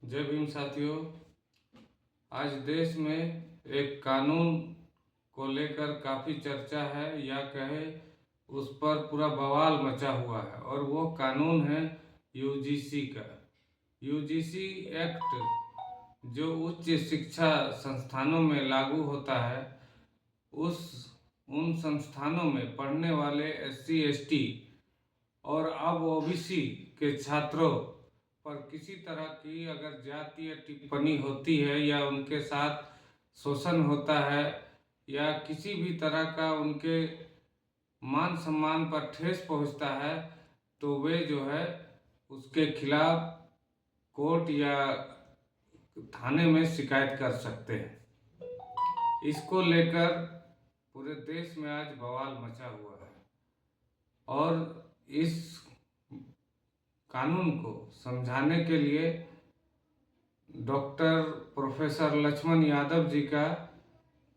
जय भीम साथियों। आज देश में एक कानून को लेकर काफ़ी चर्चा है, या कहे उस पर पूरा बवाल मचा हुआ है, और वो कानून है यूजीसी का। यूजीसी एक्ट जो उच्च शिक्षा संस्थानों में लागू होता है, उन संस्थानों में पढ़ने वाले SC ST और अब OBC के छात्रों पर किसी तरह की अगर जातीय टिप्पणी होती है, या उनके साथ शोषण होता है, या किसी भी तरह का उनके मान सम्मान पर ठेस पहुंचता है, तो वे जो है उसके खिलाफ कोर्ट या थाने में शिकायत कर सकते हैं। इसको लेकर पूरे देश में आज बवाल मचा हुआ है, और इस कानून को समझाने के लिए डॉक्टर प्रोफेसर लक्ष्मण यादव जी का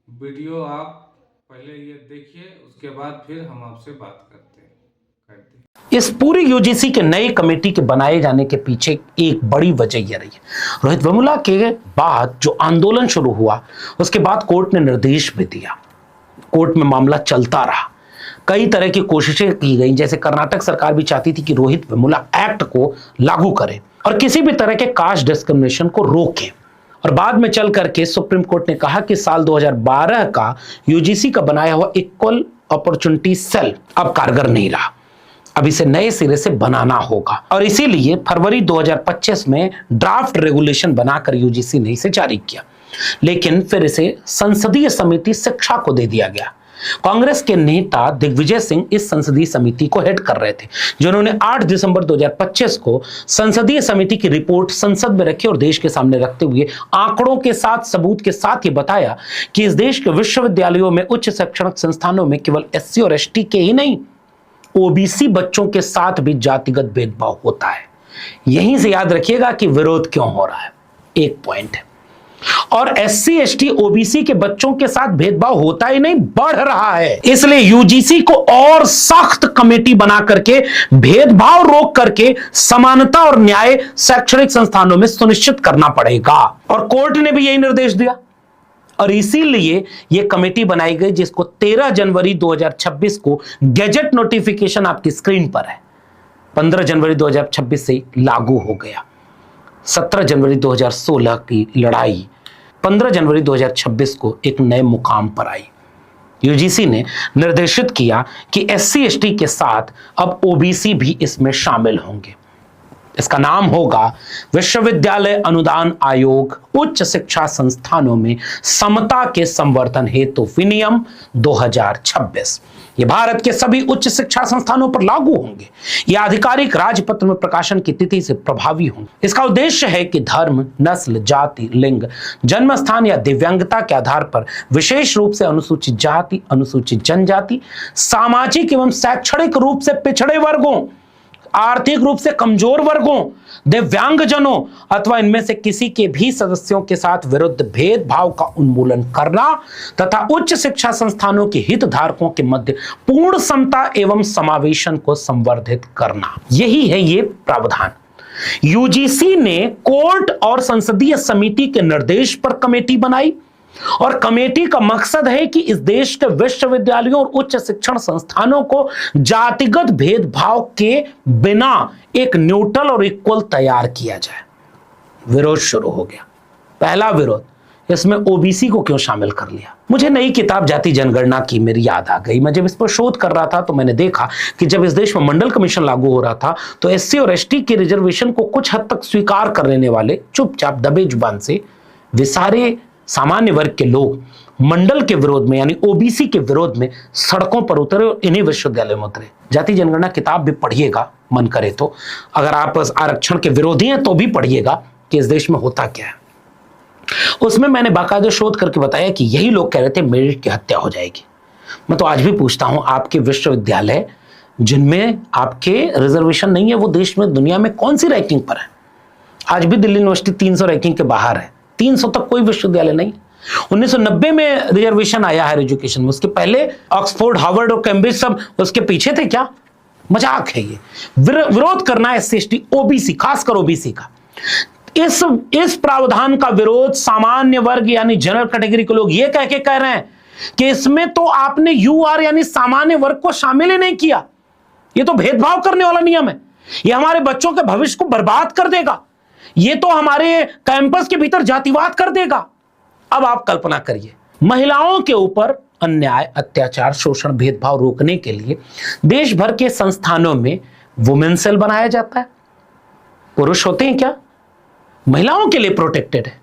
वीडियो आप पहले ये देखिए, उसके बाद फिर हम आपसे बात करते हैं। इस पूरी यूजीसी के नई कमेटी के बनाए जाने के पीछे एक बड़ी वजह यह रही है। रोहित वेमुला के बाद जो आंदोलन शुरू हुआ, उसके बाद कोर्ट ने निर्देश भी दिया, कोर्ट में मामला चलता रहा, कई तरह की कोशिशें की गई। जैसे कर्नाटक सरकार भी चाहती थी कि रोहित वेमुला एक्ट को लागू करे और किसी भी तरह के कास्ट डिस्क्रिमिनेशन को रोके, और बाद में चल करके सुप्रीम कोर्ट ने कहा कि साल 2012 का यूजीसी का बनाया हुआ इक्वल अपॉर्चुनिटी सेल अब कारगर नहीं रहा, अब इसे नए सिरे से बनाना होगा। और इसीलिए फरवरी 2025 में ड्राफ्ट रेगुलेशन बनाकर यूजीसी ने इसे जारी किया, लेकिन फिर इसे संसदीय समिति शिक्षा को दे दिया गया। कांग्रेस के नेता दिग्विजय सिंह इस संसदीय समिति को हेड कर रहे थे, जिन्होंने 8 दिसंबर 2025 को संसदीय समिति की रिपोर्ट संसद में रखी और देश के सामने रखते हुए आंकड़ों के साथ, सबूत के साथ ये बताया कि इस देश के विश्वविद्यालयों में, उच्च शैक्षणिक संस्थानों में केवल SC और ST के ही नहीं, OBC बच्चों के साथ भी जातिगत भेदभाव होता है। यहीं से याद रखिएगा कि विरोध क्यों हो रहा है, एक पॉइंट है। और SC ST OBC के बच्चों के साथ भेदभाव होता ही नहीं, बढ़ रहा है। इसलिए यूजीसी को और सख्त कमेटी बना करके भेदभाव रोक करके समानता और न्याय शैक्षणिक संस्थानों में सुनिश्चित करना पड़ेगा, और कोर्ट ने भी यही निर्देश दिया। और इसीलिए यह कमेटी बनाई गई, जिसको 13 जनवरी 2026 को गैजेट नोटिफिकेशन आपकी स्क्रीन पर है, 15 जनवरी 2026 से लागू हो गया। 17 जनवरी 2016 की लड़ाई 15 जनवरी 2026 को एक नए मुकाम पर आई। यूजीसी ने निर्देशित किया कि SC ST के साथ अब OBC भी इसमें शामिल होंगे। इसका नाम होगा विश्वविद्यालय अनुदान आयोग उच्च शिक्षा संस्थानों में समता के संवर्धन हेतु विनियम 2026। ये भारत के सभी उच्च शिक्षा संस्थानों पर लागू होंगे। ये आधिकारिक राजपत्र में प्रकाशन की तिथि से प्रभावी होंगे। इसका उद्देश्य है कि धर्म, नस्ल, जाति, लिंग, जन्म स्थान या दिव्यांगता के आधार पर विशेष रूप से अनुसूचित जाति, अनुसूचित जनजाति, सामाजिक एवं शैक्षणिक रूप से पिछड़े वर्गों, आर्थिक रूप से कमजोर वर्गों, दिव्यांगजनों अथवा इनमें से किसी के भी सदस्यों के साथ विरुद्ध भेदभाव का उन्मूलन करना तथा उच्च शिक्षा संस्थानों के हितधारकों के मध्य पूर्ण समता एवं समावेशन को संवर्धित करना, यही है ये प्रावधान। यूजीसी ने कोर्ट और संसदीय समिति के निर्देश पर कमेटी बनाई, और कमेटी का मकसद है कि इस देश के विश्वविद्यालयों और उच्च शिक्षण संस्थानों को जातिगत भेदभाव के बिना एक न्यूट्रल और इक्वल तैयार किया जाए। विरोध शुरू हो गया। पहला विरोध, इसमें OBC को क्यों शामिल कर लिया। मुझे नई किताब जाति जनगणना की मेरी याद आ गई। मैं जब इस पर शोध कर रहा था तो मैंने देखा कि जब इस देश में मंडल कमीशन लागू हो रहा था तो SC और ST के रिजर्वेशन को कुछ हद तक स्वीकार कर लेने वाले चुपचाप दबे जुबान से वे सारे सामान्य वर्ग के लोग मंडल के विरोध में, यानी OBC के विरोध में सड़कों पर उतरे और इन्हीं विश्वविद्यालयों में उतरे। जाति जनगणना किताब भी पढ़िएगा, मन करे तो। अगर आप आरक्षण के विरोधी हैं तो भी पढ़िएगा कि इस देश में होता क्या है। उसमें मैंने बाकायदा शोध करके बताया कि यही लोग कह रहे थे मेरिट की हत्या हो जाएगी। मैं तो आज भी पूछता हूं, आपके विश्वविद्यालय जिनमें आपके रिजर्वेशन नहीं है, वो देश में, दुनिया में कौन सी रैंकिंग पर है? आज भी दिल्ली यूनिवर्सिटी 300 रैंकिंग के बाहर है। 300 तक कोई विश्वविद्यालय नहीं। 1990 में रिजर्वेशन आया हायर एजुकेशन में, उसके पहले ऑक्सफोर्ड, हार्वर्ड और कैम्ब्रिज सब उसके पीछे थे क्या? मजाक है ये। विरोध करना है SC ST OBC, खासकर OBC का। इस प्रावधान का विरोध सामान्य वर्ग यानी जनरल कैटेगरी के लोग ये कह के कह रहे हैं कि इसमें तो आपने यूआर यानी सामान्य वर्ग को शामिल ही नहीं किया, ये तो भेदभाव करने वाला नियम है, ये हमारे बच्चों के भविष्य को बर्बाद कर देगा, ये तो हमारे कैंपस के भीतर जातिवाद कर देगा। अब आप कल्पना करिए, महिलाओं के ऊपर अन्याय, अत्याचार, शोषण, भेदभाव रोकने के लिए देश भर के संस्थानों में वुमेन सेल बनाया जाता है। पुरुष होते हैं क्या? महिलाओं के लिए प्रोटेक्टेड है,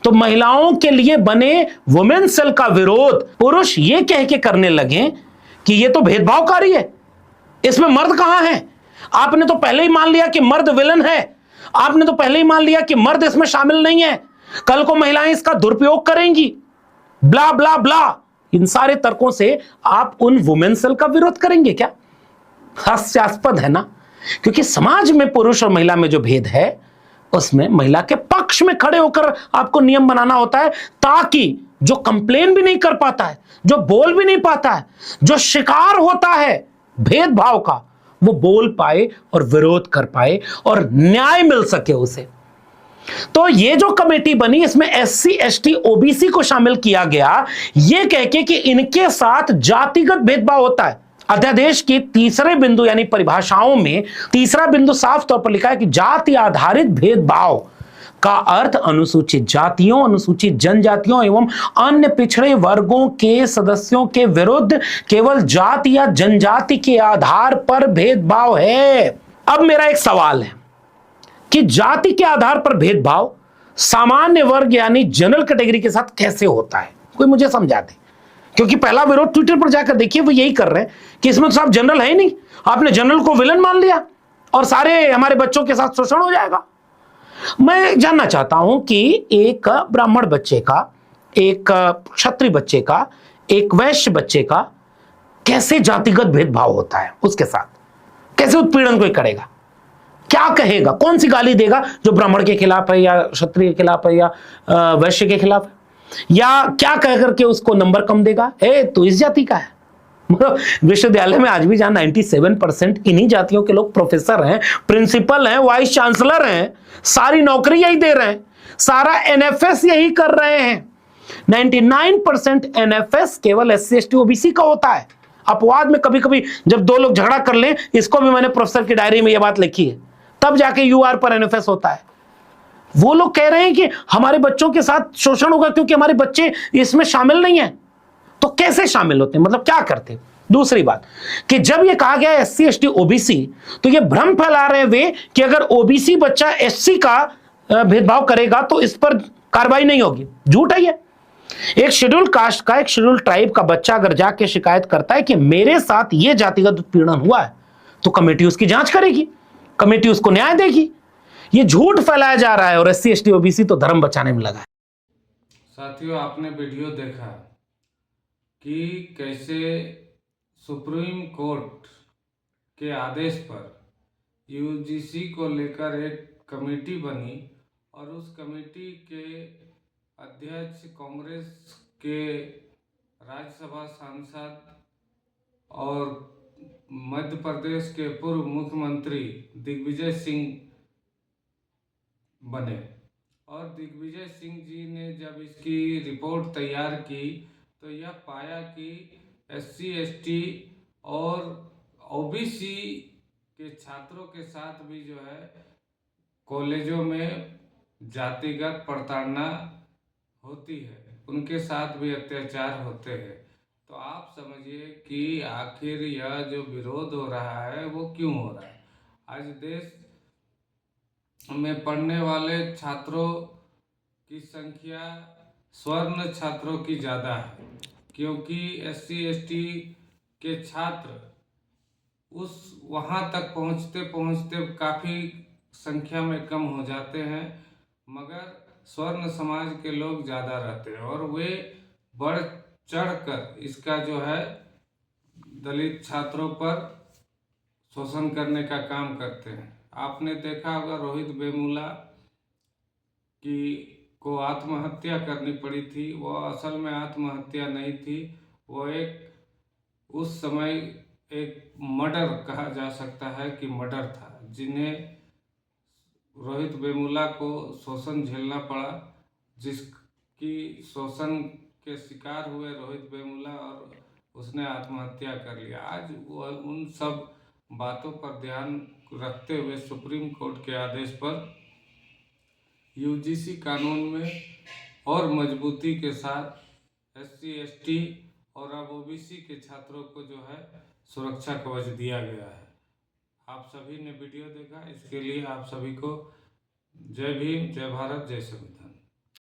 तो महिलाओं के लिए बने वुमेन सेल का विरोध पुरुष ये कह के करने लगे कि ये तो भेदभावकारी है, इसमें मर्द कहां है? आपने तो पहले ही मान लिया कि मर्द विलन है, आपने तो पहले ही मान लिया कि मर्द इसमें शामिल नहीं है, कल को महिलाएं इसका दुरुपयोग करेंगी, ब्ला ब्ला ब्ला। इन सारे तर्कों से आप उन वुमेन सेल का विरोध करेंगे क्या? हास्यास्पद है ना, क्योंकि समाज में पुरुष और महिला में जो भेद है उसमें महिला के पक्ष में खड़े होकर आपको नियम बनाना होता है, ताकि जो कंप्लेन भी नहीं कर पाता है, जो बोल भी नहीं पाता है, जो शिकार होता है भेदभाव का, वो बोल पाए और विरोध कर पाए और न्याय मिल सके उसे। तो ये जो कमेटी बनी, इसमें एससी, एसटी, ओबीसी को शामिल किया गया, ये कह के कि इनके साथ जातिगत भेदभाव होता है। अध्यादेश के तीसरे बिंदु यानी परिभाषाओं में तीसरा बिंदु साफ तौर पर लिखा है कि जाति आधारित भेदभाव का अर्थ अनुसूचित जातियों, अनुसूचित जनजातियों एवं अन्य पिछड़े वर्गों के सदस्यों के विरुद्ध केवल जाति या जनजाति के आधार पर भेदभाव है। अब मेरा एक सवाल है कि जाति के आधार पर भेदभाव सामान्य वर्ग यानी जनरल कैटेगरी के साथ कैसे होता है? कोई मुझे समझा दे, क्योंकि पहला विरोध ट्विटर पर जाकर देखिए, वो यही कर रहे हैं कि इसमें तो साहब जनरल है ही नहीं, आपने जनरल को विलन मान लिया और सारे हमारे बच्चों के साथ शोषण हो जाएगा। मैं जानना चाहता हूं कि एक ब्राह्मण बच्चे का, एक क्षत्रिय बच्चे का, एक वैश्य बच्चे का कैसे जातिगत भेदभाव होता है, उसके साथ कैसे उत्पीड़न कोई करेगा, क्या कहेगा, कौन सी गाली देगा जो ब्राह्मण के खिलाफ है या क्षत्रिय के खिलाफ है या वैश्य के खिलाफ है, या क्या कह करके उसको नंबर कम देगा, ए तो इस जाति का है। विश्वविद्यालय में आज भी जहां 97% इन्हीं जातियों के लोग प्रोफेसर हैं, प्रिंसिपल हैं, वाइस चांसलर हैं, सारी नौकरी यही दे रहे हैं, सारा एनएफएस यही कर रहे हैं। 99% एनएफएस केवल एससी, एसटी, ओबीसी का होता है। अपवाद में कभी कभी जब दो लोग झगड़ा कर लें, इसको भी मैंने प्रोफेसर की डायरी में यह बात लिखी है, तब जाके यूआर पर एनएफएस होता है। वो लोग कह रहे हैं कि हमारे बच्चों के साथ शोषण होगा क्योंकि हमारे बच्चे इसमें शामिल नहीं है। तो कैसे शामिल होते हैं, मतलब क्या करते हैं? दूसरी बात कि जब ये कहा गया एससी, एसटी, ओबीसी, तो ये भ्रम फैला रहे वे कि अगर ओबीसी बच्चा एससी का भेदभाव करेगा तो इस पर कार्रवाई नहीं होगी। झूठ है ये। एक शेड्यूल कास्ट का, एक शेड्यूल ट्राइब का बच्चा अगर जाके शिकायत करता है कि मेरे साथ ये जातिगत उत्पीड़न हुआ है, तो कमेटी उसकी जांच करेगी, कमेटी उसको न्याय देगी। ये झूठ फैलाया जा रहा है और एससी, एसटी, ओबीसी तो धर्म बचाने में लगा है। साथियों, आपने वीडियो देखा कि कैसे सुप्रीम कोर्ट के आदेश पर यूजीसी को लेकर एक कमेटी बनी और उस कमेटी के अध्यक्ष कांग्रेस के राज्यसभा सांसद और मध्य प्रदेश के पूर्व मुख्यमंत्री दिग्विजय सिंह बने। और दिग्विजय सिंह जी ने जब इसकी रिपोर्ट तैयार की तो यह पाया कि एससी, एसटी और ओबीसी के छात्रों के साथ भी जो है कॉलेजों में जातिगत प्रताड़ना होती है, उनके साथ भी अत्याचार होते हैं। तो आप समझिए कि आखिर यह जो विरोध हो रहा है वो क्यों हो रहा है। आज देश में पढ़ने वाले छात्रों की संख्या स्वर्ण छात्रों की ज़्यादा है, क्योंकि एससी, एसटी के छात्र वहाँ तक पहुँचते पहुँचते काफ़ी संख्या में कम हो जाते हैं, मगर स्वर्ण समाज के लोग ज़्यादा रहते हैं और वे बढ़ चढ़कर इसका जो है दलित छात्रों पर शोषण करने का काम करते हैं। आपने देखा होगा रोहित वेमुला को आत्महत्या करनी पड़ी थी। वह असल में आत्महत्या नहीं थी, वो उस समय एक मर्डर कहा जा सकता है कि मर्डर था, जिन्हें रोहित वेमुला को शोषण झेलना पड़ा, जिसकी शोषण के शिकार हुए रोहित वेमुला और उसने आत्महत्या कर लिया। आज वह उन सब बातों पर ध्यान रखते हुए सुप्रीम कोर्ट के आदेश पर यूजीसी कानून में और मजबूती के साथ SC ST और अब OBC के छात्रों को जो है सुरक्षा कवच दिया गया है। आप सभी ने वीडियो देखा, इसके लिए आप सभी को जय भीम, जय भारत, जय संविधान।